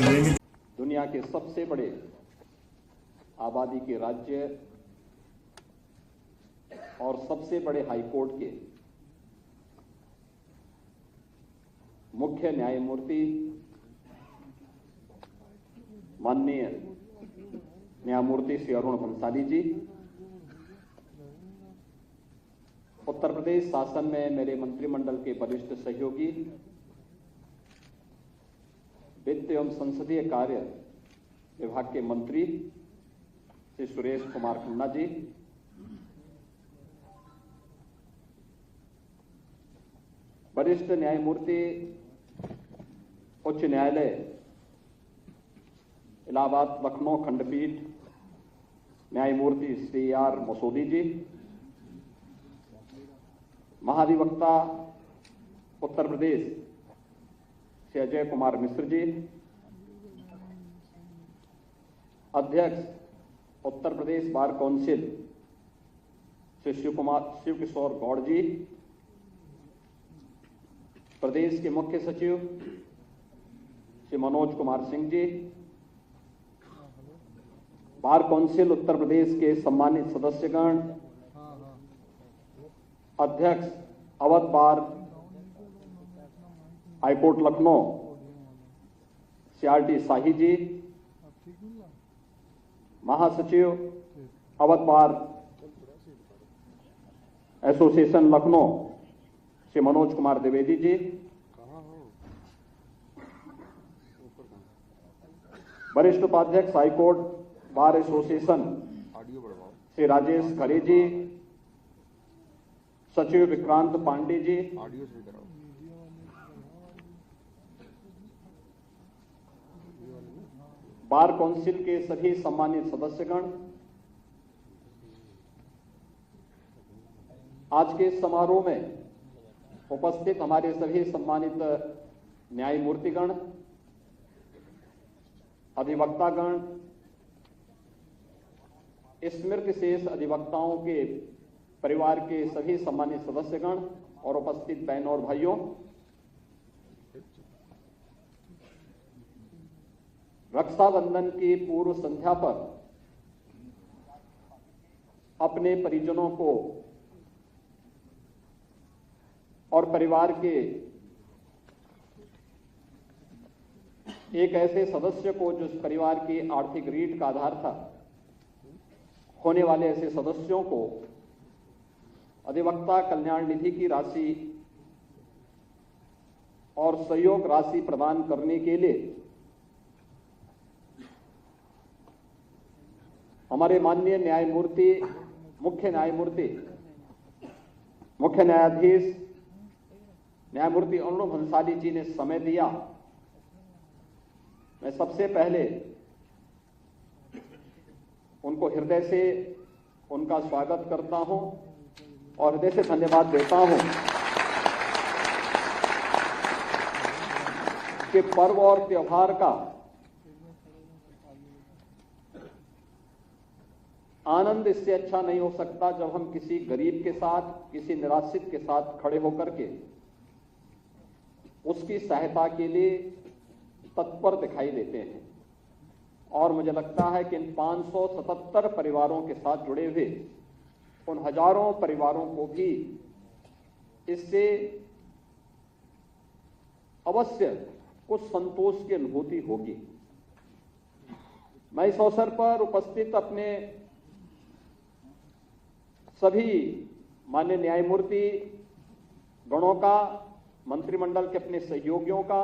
नियमित दुनिया के सबसे बड़े आबादी के राज्य और सबसे बड़े हाईकोर्ट के मुख्य न्यायमूर्ति माननीय न्यायमूर्ति श्री अरुण भंसाली जी, उत्तर प्रदेश शासन में मेरे मंत्रिमंडल के वरिष्ठ सहयोगी, वित्त एवं संसदीय कार्य विभाग के मंत्री श्री सुरेश कुमार खन्ना जी, वरिष्ठ न्यायमूर्ति उच्च न्यायालय इलाहाबाद लखनऊ खंडपीठ न्यायमूर्ति श्री आर मसूदी जी, महाधिवक्ता उत्तर प्रदेश श्री अजय कुमार मिश्र जी, अध्यक्ष उत्तर प्रदेश बार काउंसिल श्री शिव किशोर गौड़ जी, प्रदेश के मुख्य सचिव श्री मनोज कुमार सिंह जी, बार काउंसिल उत्तर प्रदेश के सम्मानित सदस्यगण, अध्यक्ष Awadh bar high court Lucknow CRT Shahi ji, महासचिव अवध बार एसोसिएशन लखनऊ श्री मनोज कुमार द्विवेदी जी, वरिष्ठ उपाध्यक्ष high court bar association Shri Rajesh Khare ji, सचिव विक्रांत पांडे जी, बार काउंसिल के सभी सम्मानित सदस्यगण, आज के समारोह में उपस्थित हमारे सभी सम्मानित न्यायमूर्तिगण, अधिवक्तागण, स्मृति शेष अधिवक्ताओं के परिवार के सभी सम्मानित सदस्यगण और उपस्थित बहनों और भाइयों, रक्षाबंधन की पूर्व संध्या पर अपने परिजनों को और परिवार के एक ऐसे सदस्य को जो परिवार की आर्थिक रीढ़ का आधार था, होने वाले ऐसे सदस्यों को अधिवक्ता कल्याण निधि की राशि और सहयोग राशि प्रदान करने के लिए हमारे माननीय न्यायमूर्ति मुख्य न्यायाधीश न्यायमूर्ति अरुण भंसाली जी ने समय दिया। मैं सबसे पहले उनको हृदय से उनका स्वागत करता हूं और हृदय से धन्यवाद देता हूं कि पर्व और त्योहार का आनंद इससे अच्छा नहीं हो सकता जब हम किसी गरीब के साथ, किसी निराश्रित के साथ खड़े होकर के उसकी सहायता के लिए तत्पर दिखाई देते हैं। और मुझे लगता है कि इन 577 परिवारों के साथ जुड़े हुए उन हजारों परिवारों को भी इससे अवश्य कुछ संतोष की अनुभूति होगी। मैं इस अवसर पर उपस्थित अपने सभी माननीय न्यायमूर्ति गणों का, मंत्रिमंडल के अपने सहयोगियों का,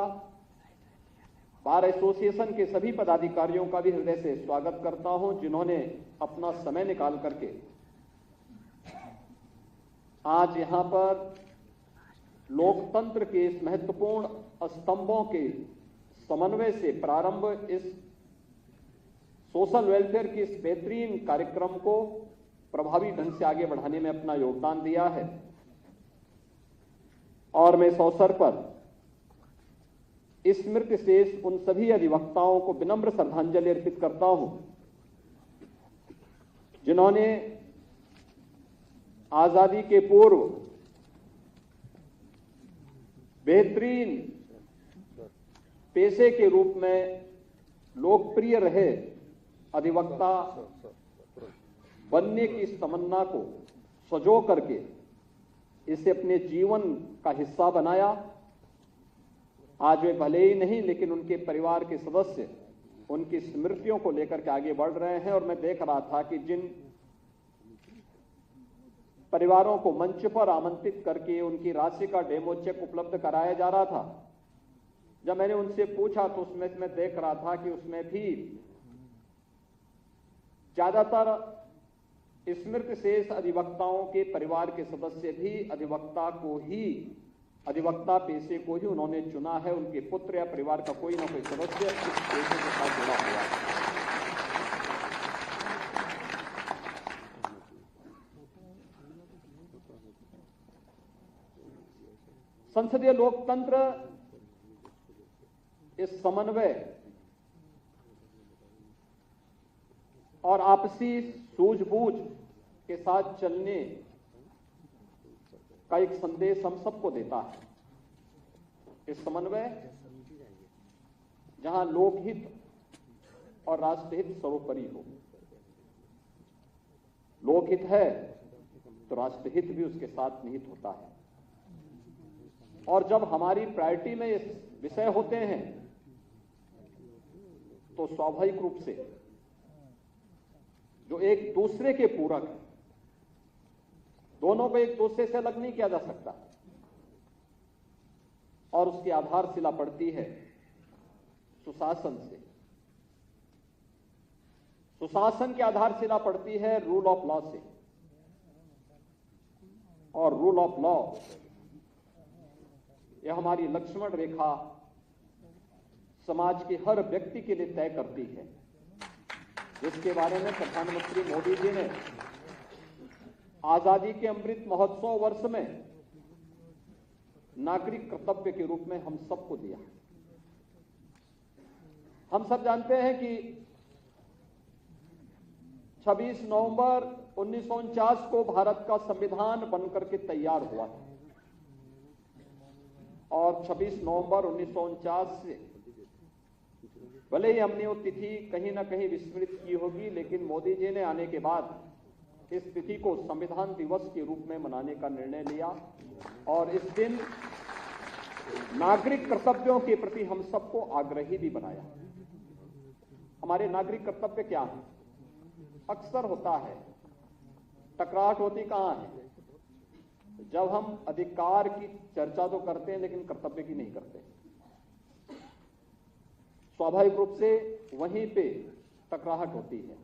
बार एसोसिएशन के सभी पदाधिकारियों का भी हृदय से स्वागत करता हूं, जिन्होंने अपना समय निकाल करके आज यहां पर लोकतंत्र के इस महत्वपूर्ण स्तंभों के समन्वय से प्रारंभ इस सोशल वेलफेयर की इस बेहतरीन कार्यक्रम को प्रभावी ढंग से आगे बढ़ाने में अपना योगदान दिया है। और मैं इस अवसर पर स्मृति शेष उन सभी अधिवक्ताओं को विनम्र श्रद्धांजलि अर्पित करता हूं जिन्होंने आजादी के पूर्व बेहतरीन पेशे के रूप में लोकप्रिय रहे अधिवक्ता बनने की इस तमन्ना को सजो करके इसे अपने जीवन का हिस्सा बनाया। आज वे भले ही नहीं, लेकिन उनके परिवार के सदस्य उनकी स्मृतियों को लेकर के आगे बढ़ रहे हैं। और मैं देख रहा था कि जिन परिवारों को मंच पर आमंत्रित करके उनकी राशि का डेमो चेक उपलब्ध कराया जा रहा था, जब मैंने उनसे पूछा तो उसमें मैं देख रहा था कि उसमें भी ज्यादातर स्मृति शेष अधिवक्ताओं के परिवार के सदस्य भी अधिवक्ता पेशे को ही उन्होंने चुना है। उनके पुत्र या परिवार का कोई ना कोई सदस्य इस पेशे के साथ जुड़ा हुआ है। संसदीय लोकतंत्र इस समन्वय और आपसी सूझबूझ के साथ चलने का एक संदेश हम सबको देता है। इस समन्वय जहां लोकहित और राष्ट्रहित सर्वोपरि हो। लोकहित है तो राष्ट्रहित भी उसके साथ निहित होता है। और जब हमारी प्रायोरिटी में ये विषय होते हैं तो स्वाभाविक रूप से जो एक दूसरे के पूरक है, दोनों को एक दूसरे से अलग नहीं किया जा सकता। और उसकी आधारशिला पड़ती है सुशासन से। सुशासन की आधारशिला पड़ती है रूल ऑफ लॉ से। और रूल ऑफ लॉ यह हमारी लक्ष्मण रेखा समाज के हर व्यक्ति के लिए तय करती है, जिसके बारे में प्रधानमंत्री मोदी जी ने आजादी के अमृत महोत्सव वर्ष में नागरिक कर्तव्य के रूप में हम सबको दिया। हम सब जानते हैं कि 26 नवंबर 1949 को भारत का संविधान बनकर के तैयार हुआ था। और 26 नवंबर 1949 से भले ही हमने वो तिथि कहीं ना कहीं विस्मृत की होगी, लेकिन मोदी जी ने आने के बाद इस तिथि को संविधान दिवस के रूप में मनाने का निर्णय लिया। और इस दिन नागरिक कर्तव्यों के प्रति हम सबको आग्रही भी बनाया। हमारे नागरिक कर्तव्य क्या है? अक्सर होता है, टकराहट होती कहां है? जब हम अधिकार की चर्चा तो करते हैं लेकिन कर्तव्य की नहीं करते। स्वाभाविक रूप से वहीं पे टकराहट होती है।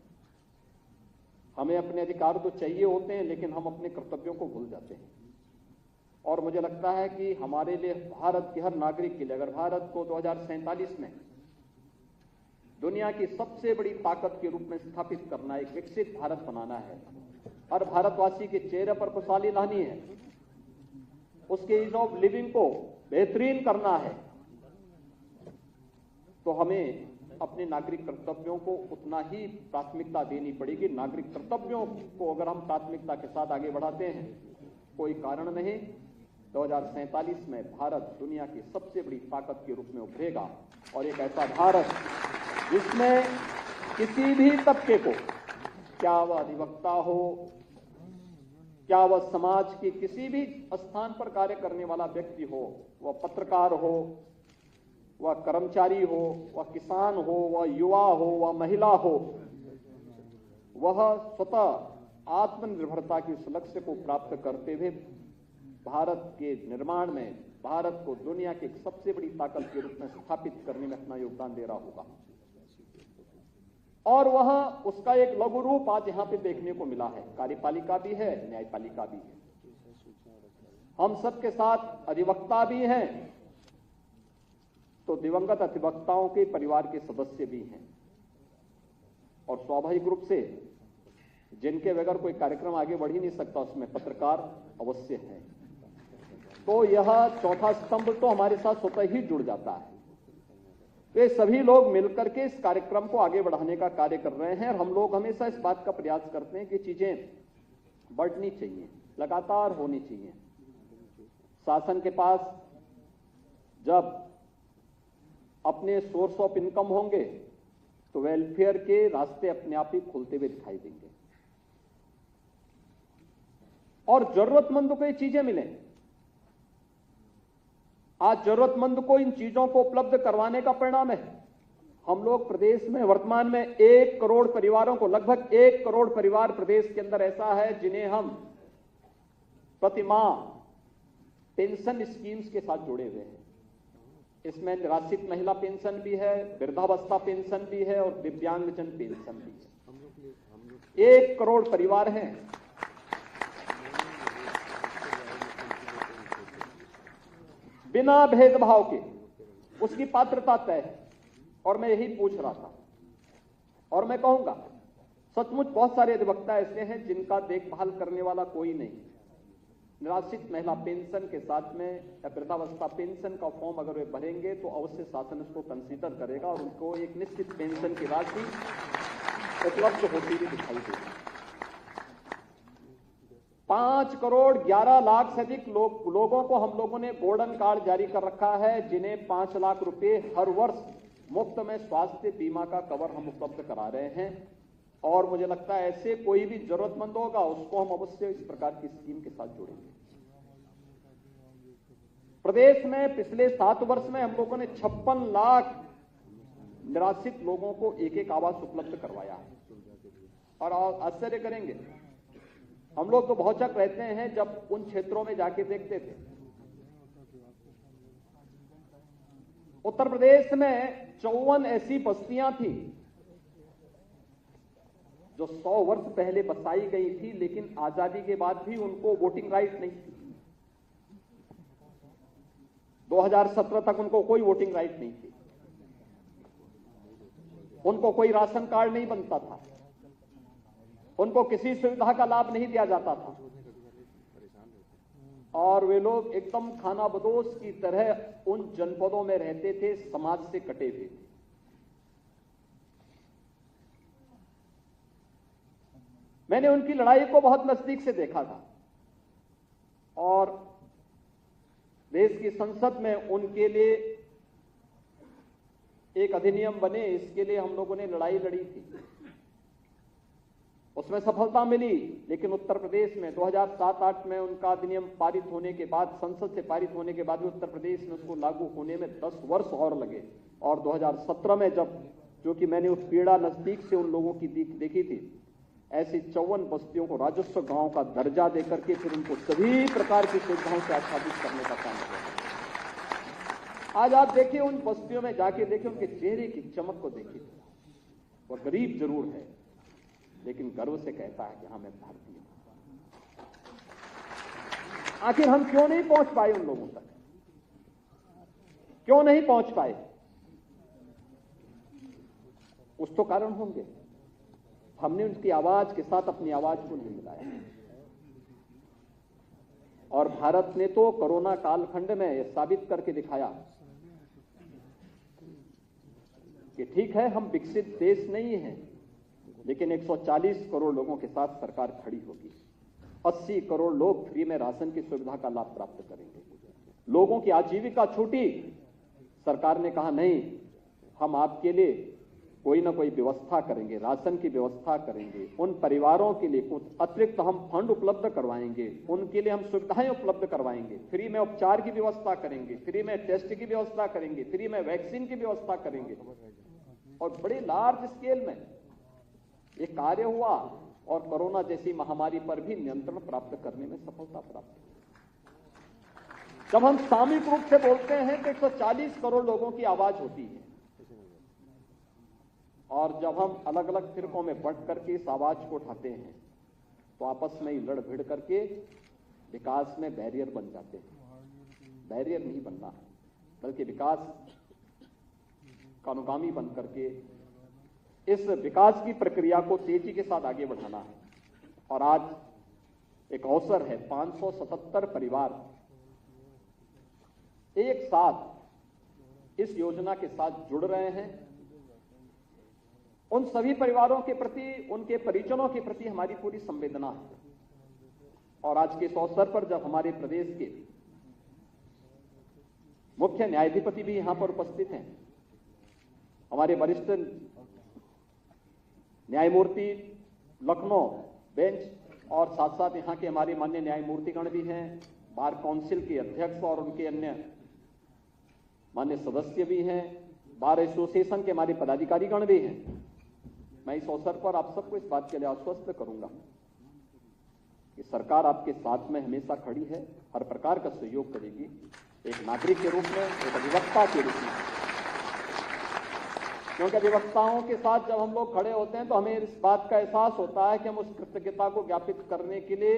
हमें अपने अधिकार तो चाहिए होते हैं, लेकिन हम अपने कर्तव्यों को भूल जाते हैं। और मुझे लगता है कि हमारे लिए, भारत के हर नागरिक के लिए, अगर भारत को 2047 में दुनिया की सबसे बड़ी ताकत के रूप में स्थापित करना, एक विकसित भारत बनाना है, हर भारतवासी के चेहरे पर खुशहाली लानी है, उसके ईज ऑफ लिविंग को बेहतरीन करना है, तो हमें अपने नागरिक कर्तव्यों को उतना ही प्राथमिकता देनी पड़ेगी। नागरिक कर्तव्यों को अगर हम प्राथमिकता के साथ आगे बढ़ाते हैं, कोई कारण नहीं 2047 में भारत दुनिया की सबसे बड़ी ताकत के रूप में उभरेगा। और एक ऐसा भारत जिसमें किसी भी तबके को, क्या वह अधिवक्ता हो, क्या वह समाज के किसी भी स्थान पर कार्य करने वाला व्यक्ति हो, वह पत्रकार हो, वह कर्मचारी हो, वह किसान हो, वह युवा हो, वह महिला हो, वह स्वतः आत्मनिर्भरता की उस लक्ष्य को प्राप्त करते हुए भारत के निर्माण में, भारत को दुनिया की सबसे बड़ी ताकत के रूप में स्थापित करने में अपना योगदान दे रहा होगा। और वह उसका एक लघु रूप आज यहां पे देखने को मिला है। कार्यपालिका भी है, न्यायपालिका भी है। हम सबके साथ अधिवक्ता भी हैं, तो दिवंगत अधिवक्ताओं के परिवार के सदस्य भी हैं। और स्वाभाविक रूप से जिनके बगैर कोई कार्यक्रम आगे बढ़ ही नहीं सकता, उसमें पत्रकार अवश्य है। तो यह चौथा स्तंभ तो हमारे साथ स्वतः ही जुड़ जाता है। तो ये सभी लोग मिलकर के इस कार्यक्रम को आगे बढ़ाने का कार्य कर रहे हैं। और हम लोग हमेशा इस बात का प्रयास करते हैं कि चीजें बढ़नी चाहिए, लगातार होनी चाहिए। शासन के पास जब अपने सोर्स ऑफ इनकम होंगे तो वेलफेयर के रास्ते अपने आप ही खुलते हुए दिखाई देंगे और जरूरतमंदों को ये चीजें मिलें। आज जरूरतमंद को इन चीजों को उपलब्ध करवाने का परिणाम है हम लोग प्रदेश में वर्तमान में 1 करोड़ परिवारों को, लगभग 1 करोड़ परिवार प्रदेश के अंदर ऐसा है जिन्हें हम प्रति माह पेंशन स्कीम्स के साथ जुड़े हुए हैं। इसमें निराश्रित महिला पेंशन भी है, वृद्धावस्था पेंशन भी है और दिव्यांगजन पेंशन भी है। 1 करोड़ परिवार हैं। बिना भेदभाव के उसकी पात्रता तय है। और मैं यही पूछ रहा था और मैं कहूंगा, सचमुच बहुत सारे अधिवक्ता ऐसे हैं जिनका देखभाल करने वाला कोई नहीं। निराश्रित महिला पेंशन के साथ में या वृद्धावस्था पेंशन का फॉर्म अगर वे भरेंगे तो अवश्य शासन उसको कंसीडर करेगा और उनको एक निश्चित पेंशन की राशि उपलब्ध होती हुई दिखाई देगी। 5 करोड़ 11 लाख से अधिक लोगों को हम लोगों ने गोल्डन कार्ड जारी कर रखा है, जिन्हें 5 लाख रुपए हर वर्ष मुफ्त में स्वास्थ्य बीमा का कवर हम उपलब्ध करा रहे हैं। और मुझे लगता है ऐसे कोई भी जरूरतमंद होगा उसको हम अवश्य इस प्रकार की स्कीम के साथ जोड़ेंगे। प्रदेश में पिछले 7 वर्ष में हम लोगों ने 56 लाख निराश्रित लोगों को एक आवास उपलब्ध करवाया है। और आश्चर्य करेंगे, हम लोग तो भौचक रहते हैं जब उन क्षेत्रों में जाके देखते थे। उत्तर प्रदेश में 54 ऐसी बस्तियां थी जो 100 वर्ष पहले बसाई गई थी, लेकिन आजादी के बाद भी उनको वोटिंग राइट नहीं थी। 2017 तक उनको कोई वोटिंग राइट नहीं थी, उनको कोई राशन कार्ड नहीं बनता था, उनको किसी सुविधा का लाभ नहीं दिया जाता था और वे लोग एकदम खानाबदोश की तरह उन जनपदों में रहते थे, समाज से कटे हुए थे। मैंने उनकी लड़ाई को बहुत नजदीक से देखा था और देश की संसद में उनके लिए एक अधिनियम बने, इसके लिए हम लोगों ने लड़ाई लड़ी थी। उसमें सफलता मिली, लेकिन उत्तर प्रदेश में 2007-8 में उनका अधिनियम पारित होने के बाद, संसद से पारित होने के बाद भी उत्तर प्रदेश में उसको लागू होने में 10 वर्ष और लगे। और 2017 में जब, जो कि मैंने उस पीड़ा नजदीक से उन लोगों की देखी थी, ऐसी 54 बस्तियों को राजस्व गांव का दर्जा देकर के फिर उनको सभी प्रकार की सुविधाओं से आच्छादित करने का काम किया। आज आप देखिए, उन बस्तियों में जाके देखिए, उनके चेहरे की चमक को देखिए। वो गरीब जरूर है लेकिन गर्व से कहता है कि हाँ मैं भारतीय हूं। आखिर हम क्यों नहीं पहुंच पाए उन लोगों तक? क्यों नहीं पहुंच पाए? कुछ तो कारण होंगे। हमने उनकी आवाज के साथ अपनी आवाज को नहीं मिलाया। और भारत ने तो कोरोना कालखंड में यह साबित करके दिखाया कि ठीक है, हम विकसित देश नहीं हैं, लेकिन 140 करोड़ लोगों के साथ सरकार खड़ी होगी। 80 करोड़ लोग फ्री में राशन की सुविधा का लाभ प्राप्त करेंगे। लोगों की आजीविका छूटी, सरकार ने कहा नहीं, हम आपके लिए कोई ना कोई व्यवस्था करेंगे, राशन की व्यवस्था करेंगे। उन परिवारों के लिए कुछ अतिरिक्त हम फंड उपलब्ध करवाएंगे, उनके लिए हम सुविधाएं उपलब्ध करवाएंगे, फ्री में उपचार की व्यवस्था करेंगे, फ्री में टेस्ट की व्यवस्था करेंगे, फ्री में वैक्सीन की व्यवस्था करेंगे। और बड़े लार्ज स्केल में ये कार्य हुआ और कोरोना जैसी महामारी पर भी नियंत्रण प्राप्त करने में सफलता प्राप्त हुई। जब हम सामूहिक रूप से बोलते हैं तो 140 करोड़ लोगों की आवाज होती है और जब हम अलग अलग फिरकों में बंट करके इस आवाज को उठाते हैं तो आपस में ही लड़ भिड़ करके विकास में बैरियर बन जाते हैं। बैरियर नहीं बनना, बल्कि विकास का अनुगामी बन करके इस विकास की प्रक्रिया को तेजी के साथ आगे बढ़ाना है। और आज एक अवसर है, 577 परिवार एक साथ इस योजना के साथ जुड़ रहे हैं। उन सभी परिवारों के प्रति, उनके परिजनों के प्रति हमारी पूरी संवेदना है। और आज के इस अवसर पर जब हमारे प्रदेश के मुख्य न्यायाधिपति भी यहां पर उपस्थित हैं, हमारे वरिष्ठ न्यायमूर्ति लखनऊ बेंच और साथ साथ यहाँ के हमारे माननीय न्यायमूर्तिगण भी हैं, बार काउंसिल के अध्यक्ष और उनके अन्य मान्य सदस्य भी हैं, बार एसोसिएशन के हमारे पदाधिकारीगण भी हैं। मैं इस अवसर पर आप सबको इस बात के लिए आश्वस्त करूंगा कि सरकार आपके साथ में हमेशा खड़ी है, हर प्रकार का सहयोग करेगी, एक नागरिक के रूप में, एक अधिवक्ता के रूप में। क्योंकि अधिवक्ताओं के साथ जब हम लोग खड़े होते हैं तो हमें इस बात का एहसास होता है कि हम उस कृतज्ञता को ज्ञापित करने के लिए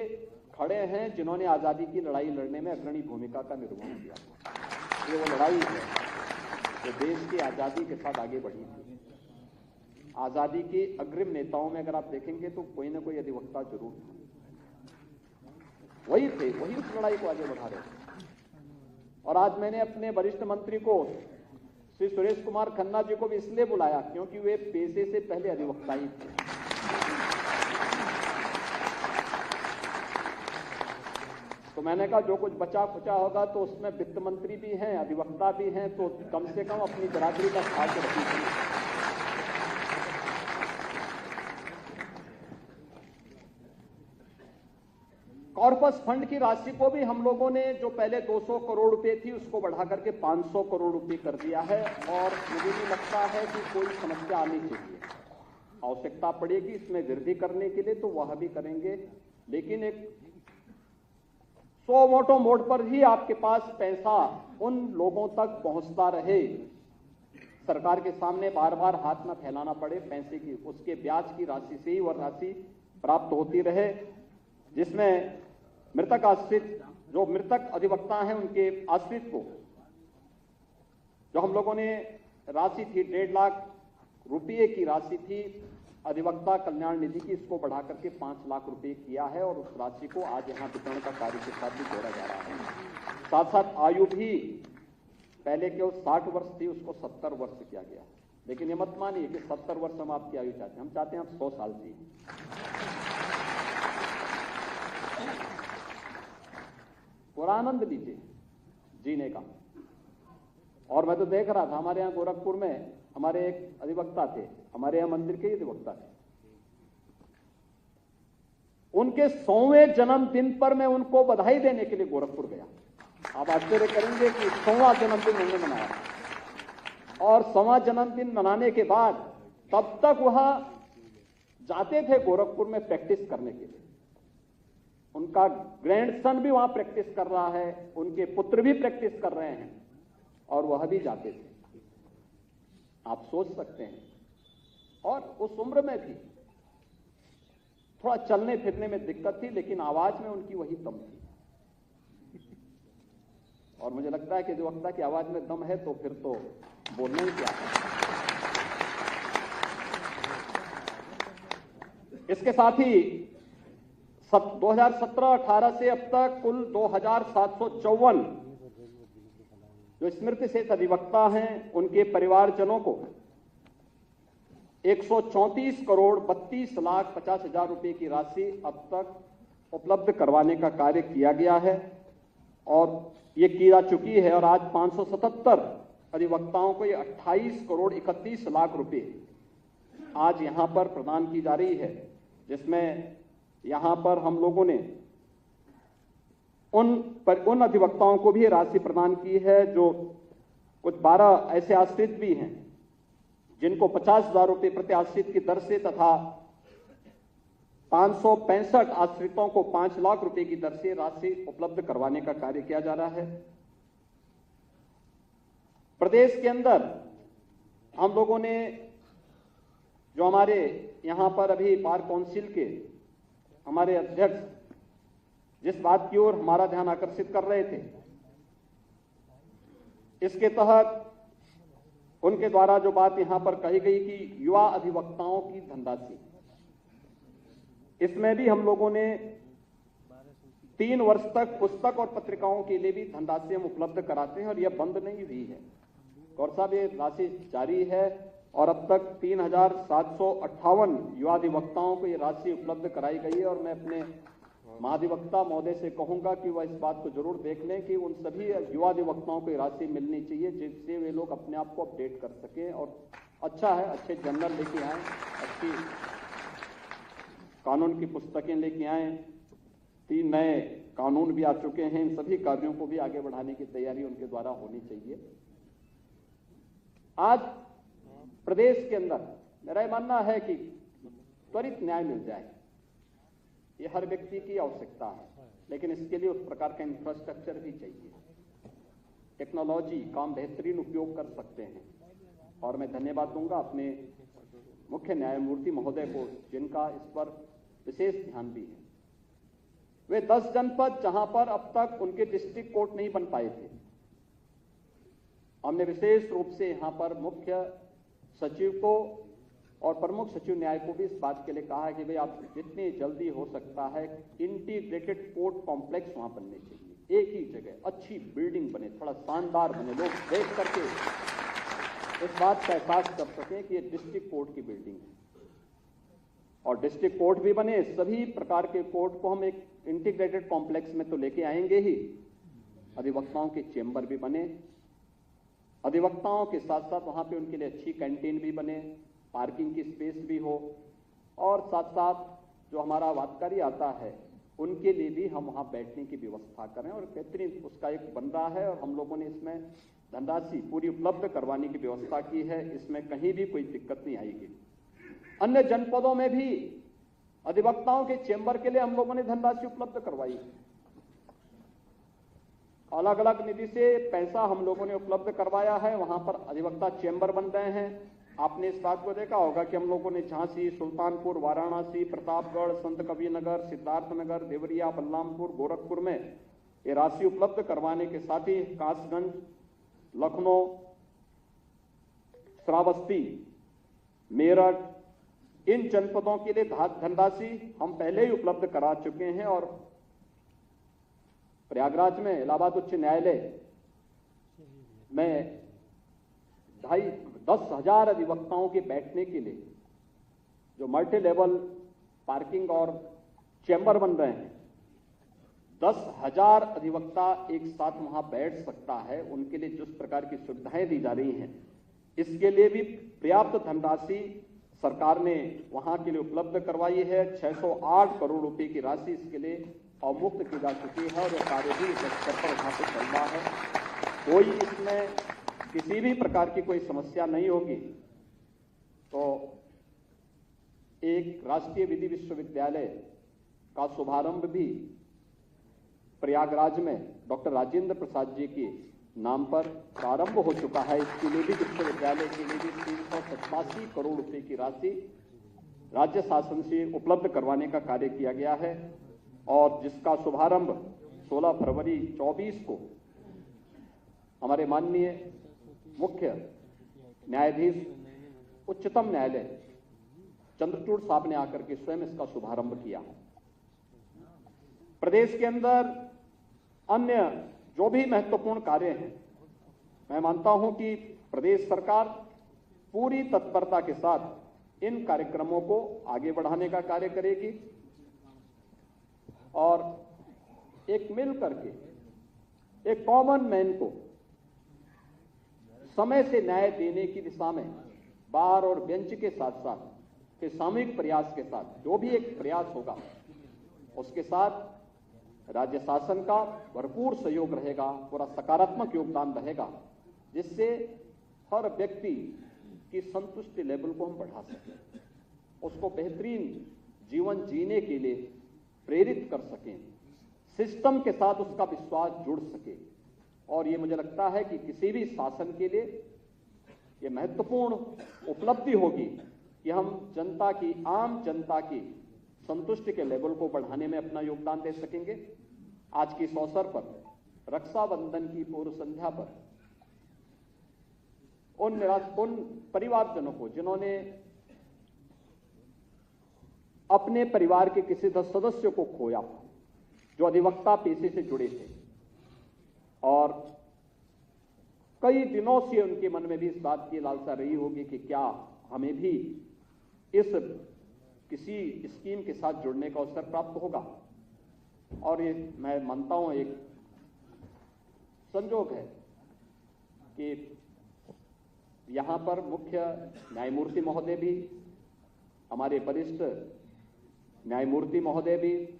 खड़े हैं जिन्होंने आजादी की लड़ाई लड़ने में अग्रणी भूमिका का निर्वहन किया। ये वो लड़ाई है जो देश की आजादी के साथ आगे बढ़ी थी। आजादी के अग्रिम नेताओं में अगर आप देखेंगे तो कोई ना कोई अधिवक्ता जरूर था, वही थे, वही उस लड़ाई को आगे बढ़ा रहे थे। और आज मैंने अपने वरिष्ठ मंत्री को श्री सुरेश कुमार खन्ना जी को भी इसलिए बुलाया क्योंकि वे पेशे से पहले अधिवक्ता ही थे। तो मैंने कहा जो कुछ बचा खुचा होगा तो उसमें वित्त मंत्री भी हैं, अधिवक्ता भी हैं, तो कम से कम अपनी बराबरी का ख्याल रखिए। कॉर्पस फंड की राशि को भी हम लोगों ने जो पहले 200 करोड़ रुपए थी उसको बढ़ा करके 500 करोड़ रुपए कर दिया है। और मुझे नहीं लगता है कि कोई समस्या आनी चाहिए, आवश्यकता पड़ेगी इसमें वृद्धि करने के लिए तो वह भी करेंगे, लेकिन एक सो मोटो मोड पर ही आपके पास पैसा उन लोगों तक पहुंचता रहे, सरकार के सामने बार बार हाथ न फैलाना पड़े पैसे की, उसके ब्याज की राशि से ही वह राशि प्राप्त होती रहे, जिसमें मृतक आश्रित जो मृतक अधिवक्ता हैं उनके आश्रित को जो हम लोगों ने राशि थी 1.5 लाख रुपये की राशि थी अधिवक्ता कल्याण निधि की, इसको बढ़ा करके 5 लाख रुपए किया है और उस राशि को आज यहां वितरण का कार्य के साथ भी जोड़ा जा रहा है। साथ साथ आयु भी पहले केवल 60 वर्ष थी, उसको 70 वर्ष किया गया। लेकिन ये मत मानिए कि 70 वर्ष हम आपकी आयु चाहते हैं, हम चाहते हैं आप 100 साल जी। पूरा आनंद लीजिए जीने का। और मैं तो देख रहा था हमारे यहाँ गोरखपुर में हमारे एक अधिवक्ता थे, हमारे यहाँ मंदिर के ही अधिवक्ता थे, उनके 100वें जन्मदिन पर मैं उनको बधाई देने के लिए गोरखपुर गया। आप आश्चर्य करेंगे कि 100वां जन्मदिन उन्होंने मनाया और 100वां जन्मदिन मनाने के बाद तब तक वह जाते थे गोरखपुर में प्रैक्टिस करने के लिए। उनका ग्रैंडसन भी वहां प्रैक्टिस कर रहा है, उनके पुत्र भी प्रैक्टिस कर रहे हैं और वह भी जाते थे। आप सोच सकते हैं। और उस उम्र में भी थोड़ा चलने फिरने में दिक्कत थी, लेकिन आवाज में उनकी वही दम थी। और मुझे लगता है कि अधिवक्ता की आवाज में दम है तो फिर तो बोलना ही क्या है। इसके साथ ही 2017-18 से अब तक कुल 2754 जो स्मृति से अधिवक्ता हैं उनके परिवारजनों को 134 करोड़ 32 लाख 50 हजार रुपए की राशि अब तक उपलब्ध करवाने का कार्य किया गया है और ये की जा चुकी है। और आज 577 अधिवक्ताओं को ये 28 करोड़ 31 लाख रुपए आज यहां पर प्रदान की जा रही है, जिसमें यहां पर हम लोगों ने उन अधिवक्ताओं को भी राशि प्रदान की है जो कुछ 12 ऐसे आश्रित भी हैं जिनको 50,000 रुपए प्रति आश्रित की दर से तथा 565 आश्रितों को 5 लाख रुपए की दर से राशि उपलब्ध करवाने का कार्य किया जा रहा है। प्रदेश के अंदर हम लोगों ने जो हमारे यहां पर अभी बार काउंसिल के हमारे अध्यक्ष जिस बात की ओर हमारा ध्यान आकर्षित कर रहे थे, इसके तहत उनके द्वारा जो बात यहां पर कही गई कि युवा अधिवक्ताओं की धनराशि, इसमें भी हम लोगों ने 3 वर्ष तक पुस्तक और पत्रिकाओं के लिए भी धनराशि हम उपलब्ध कराते हैं और यह बंद नहीं हुई है। गौर साहब, ये राशि जारी है और अब तक 3758 युवा अधिवक्ताओं को ये राशि उपलब्ध कराई गई है। और मैं अपने महाधिवक्ता महोदय से कहूंगा कि वह इस बात को जरूर देख लें कि उन सभी युवा अधिवक्ताओं को ये राशि मिलनी चाहिए जिससे वे लोग अपने आप को अपडेट कर सकें और अच्छा है, अच्छे जर्नल लेके आए, अच्छी कानून की पुस्तकें लेके आए, 3 नए कानून भी आ चुके हैं। इन सभी कार्यों को भी आगे बढ़ाने की तैयारी उनके द्वारा होनी चाहिए। आज प्रदेश के अंदर मेरा यह मानना है कि त्वरित न्याय मिल जाए, ये हर व्यक्ति की आवश्यकता है, लेकिन इसके लिए उस प्रकार का इंफ्रास्ट्रक्चर भी चाहिए। टेक्नोलॉजी का हम बेहतरीन उपयोग कर सकते हैं और मैं धन्यवाद दूंगा अपने मुख्य न्यायमूर्ति महोदय को, जिनका इस पर विशेष ध्यान भी है। वे 10 जनपद जहां पर अब तक उनके डिस्ट्रिक्ट कोर्ट नहीं बन पाए थे, हमने विशेष रूप से यहां पर मुख्य सचिव को और प्रमुख सचिव न्याय को भी इस बात के लिए कहा है कि भाई आप जितनी जल्दी हो सकता है इंटीग्रेटेड कोर्ट कॉम्प्लेक्स वहां बनने चाहिए, एक ही जगह अच्छी बिल्डिंग बने, थोड़ा शानदार बने, लोग देख करके इस बात का एहसास कर सकें कि ये डिस्ट्रिक्ट कोर्ट की बिल्डिंग है। और डिस्ट्रिक्ट कोर्ट भी बने, सभी प्रकार के कोर्ट को हम एक इंटीग्रेटेड कॉम्प्लेक्स में तो लेके आएंगे ही, अधिवक्ताओं के चेंबर भी बने, अधिवक्ताओं के साथ साथ वहां पे उनके लिए अच्छी कैंटीन भी बने, पार्किंग की स्पेस भी हो, और साथ साथ जो हमारा वादकारी आता है उनके लिए भी हम वहां बैठने की व्यवस्था करें, और बेहतरीन उसका एक बन रहा है। और हम लोगों ने इसमें धनराशि पूरी उपलब्ध करवाने की व्यवस्था की है, इसमें कहीं भी कोई दिक्कत नहीं आएगी। अन्य जनपदों में भी अधिवक्ताओं के चेंबर के लिए हम लोगों ने धनराशि उपलब्ध करवाई, अलग अलग निधि से पैसा हम लोगों ने उपलब्ध करवाया है, वहां पर अधिवक्ता चेंबर बन रहे हैं। आपने इस बात को देखा होगा कि हम लोगों ने झांसी, सुल्तानपुर, वाराणसी, प्रतापगढ़, संत कबीरनगर, सिद्धार्थनगर, देवरिया, बलरामपुर, गोरखपुर में ये राशि उपलब्ध करवाने के साथ ही कासगंज, लखनऊ, श्रावस्ती, मेरठ, इन जनपदों के लिए धनराशि हम पहले ही उपलब्ध करा चुके हैं। और प्रयागराज में इलाहाबाद उच्च न्यायालय में 10,000 अधिवक्ताओं के बैठने के लिए जो मल्टी लेवल पार्किंग और चेंबर बन रहे हैं, 10,000 अधिवक्ता एक साथ वहां बैठ सकता है, उनके लिए जिस प्रकार की सुविधाएं दी जा रही हैं, इसके लिए भी पर्याप्त धनराशि सरकार ने वहां के लिए उपलब्ध करवाई है। 608 करोड़ रुपए की राशि इसके लिए अवमुक्त की जा चुकी है और यह कार्य भी इस स्तर पर वहां पे चल रहा है। कोई इसमें किसी भी प्रकार की कोई समस्या नहीं होगी। तो एक राष्ट्रीय विधि विश्वविद्यालय का शुभारंभ भी प्रयागराज में डॉक्टर राजेंद्र प्रसाद जी के नाम पर प्रारंभ हो चुका है। इसके लिए भी विश्वविद्यालय के लिए भी 387 करोड़ रुपए की राशि राज्य शासन से उपलब्ध करवाने का कार्य किया गया है, और जिसका शुभारंभ 16 फरवरी 24 को हमारे माननीय मुख्य न्यायाधीश उच्चतम न्यायालय चंद्रचूड़ साहब ने आकर के स्वयं इसका शुभारंभ किया। प्रदेश के अंदर अन्य जो भी महत्वपूर्ण कार्य हैं, मैं मानता हूं कि प्रदेश सरकार पूरी तत्परता के साथ इन कार्यक्रमों को आगे बढ़ाने का कार्य करेगी और एक मिल करके एक कॉमन मैन को समय से न्याय देने की दिशा में बार और बेंच के साथ साथ फिर सामूहिक प्रयास के साथ जो भी एक प्रयास होगा उसके साथ राज्य शासन का भरपूर सहयोग रहेगा, पूरा सकारात्मक योगदान रहेगा, जिससे हर व्यक्ति की संतुष्टि लेवल को हम बढ़ा सकें, उसको बेहतरीन जीवन जीने के लिए प्रेरित कर सकें, सिस्टम के साथ उसका विश्वास जुड़ सके। और ये मुझे लगता है कि किसी भी शासन के लिए ये महत्वपूर्ण उपलब्धि होगी कि हम जनता की, आम जनता की संतुष्टि के लेवल को बढ़ाने में अपना योगदान दे सकेंगे। आज के इस अवसर पर रक्षाबंधन की पूर्व संध्या पर उन परिवारजनों को जिन्होंने अपने परिवार के किसी सदस्य को खोया, जो अधिवक्ता पेशे से जुड़े थे और कई दिनों से उनके मन में भी इस बात की लालसा रही होगी कि क्या हमें भी इस किसी स्कीम के साथ जुड़ने का अवसर प्राप्त होगा। और ये मैं मानता हूं एक संजोग है कि यहां पर मुख्य न्यायमूर्ति महोदय भी, हमारे वरिष्ठ न्यायमूर्ति महोदय भी,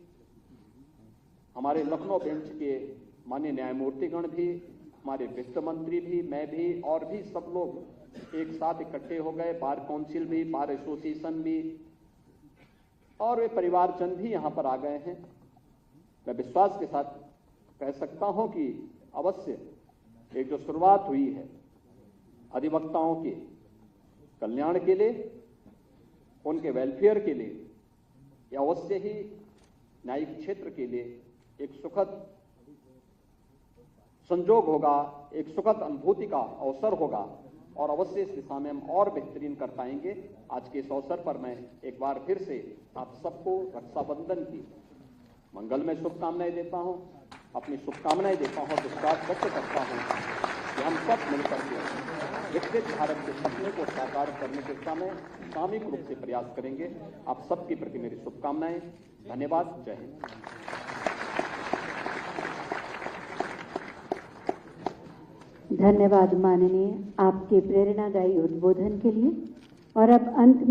हमारे लखनऊ बेंच के माननीय न्यायमूर्तिगण भी, हमारे वित्त मंत्री भी, मैं भी और भी सब लोग एक साथ इकट्ठे हो गए। बार काउंसिल भी, बार एसोसिएशन भी और वे परिवारजन भी यहां पर आ गए हैं। मैं विश्वास के साथ कह सकता हूं कि अवश्य एक जो शुरुआत हुई है अधिवक्ताओं के कल्याण के लिए, उनके वेलफेयर के लिए, यह अवश्य ही न्यायिक क्षेत्र के लिए एक सुखद संजोग होगा, एक सुखद अनुभूति का अवसर होगा और अवश्य इस दिशा में हम और बेहतरीन कर पाएंगे। आज के इस अवसर पर मैं एक बार फिर से आप सबको रक्षाबंधन की मंगलमय शुभकामनाएं देता हूं, अपनी शुभकामनाएं देता हूं, विश्वास व्यक्त करता हूं कि हम सब मिलकर के विकसित भारत के सपने को साकार करने के दिशा में सामूहिक रूप से प्रयास करेंगे। आप सबके प्रति मेरी शुभकामनाएं। धन्यवाद। जय हिंद। धन्यवाद माननीय, आपके प्रेरणादायी उद्बोधन के लिए। और अब अंत में